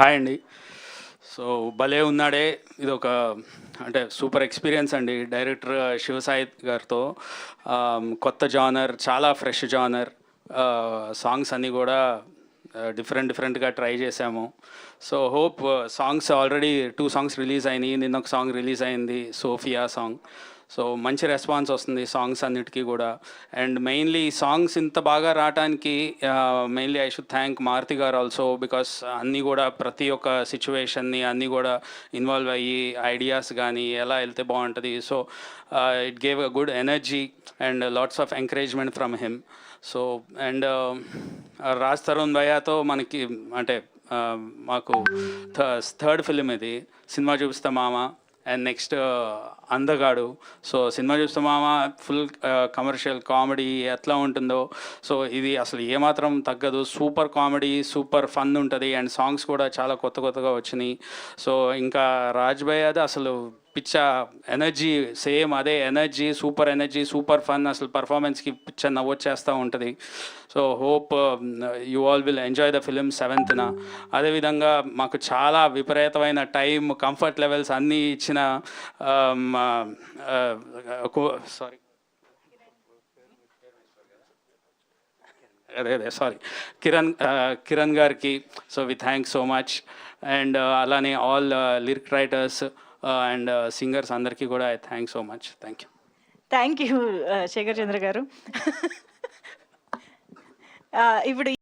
Hi అండి. So భలే ఉన్నాడే ఇది ఒక అంటే సూపర్ ఎక్స్పీరియన్స్ అండి. డైరెక్టర్ శివసాయి గారితో కొత్త జానర్, చాలా ఫ్రెష్ జానర్. సాంగ్స్ అన్నీ కూడా డిఫరెంట్గా ట్రై చేశాము. So hope songs already 2 songs release అయినాయి. నిన్న ఒక సాంగ్ రిలీజ్ అయింది, సోఫియా సాంగ్. సో మంచి రెస్పాన్స్ వస్తుంది సాంగ్స్ అన్నిటికీ కూడా. అండ్ మెయిన్లీ సాంగ్స్ ఇంత బాగా రావడానికి mainly I should thank Maruthi గారు ఆల్సో, బికాస్ అన్నీ కూడా ప్రతి ఒక్క సిచ్యువేషన్ని అన్నీ కూడా ఇన్వాల్వ్ అయ్యి ఐడియాస్ కానీ ఎలా వెళ్తే బాగుంటుంది. So it gave a good energy and lots of encouragement from him. So and Raj Tarun భయ్యాతో మనకి అంటే మాకు థర్డ్ ఫిలిం ఇది. సినిమా చూపిస్తా మామ అండ్ నెక్స్ట్ అందగాడు. సో సినిమా చూస్తే మామ ఫుల్ కమర్షియల్ కామెడీ ఎట్లా ఉంటుందో సో ఇది అసలు ఏమాత్రం తగ్గదు. సూపర్ కామెడీ, సూపర్ ఫన్ ఉంటుంది. అండ్ సాంగ్స్ కూడా చాలా కొత్తగా వచ్చినాయి. సో ఇంకా రాజ్ భయ్యాది అసలు పిచ్చ ఎనర్జీ, సేమ్ అదే ఎనర్జీ, సూపర్ ఫన్. అసలు పర్ఫార్మెన్స్కి పిచ్చ నవ్వొచ్చేస్తూ ఉంటుంది. So hope you all will enjoy the film 7th. అదేవిధంగా మాకు చాలా విపరీతమైన టైం, కంఫర్ట్ లెవెల్స్ అన్నీ ఇచ్చిన కిరణ్ గారికి so we thank so much. And అలానే all lyric writers and singers అందరికీ కూడా I thank so much. Thank you Shekhar Chandra గారు. ఇప్పుడు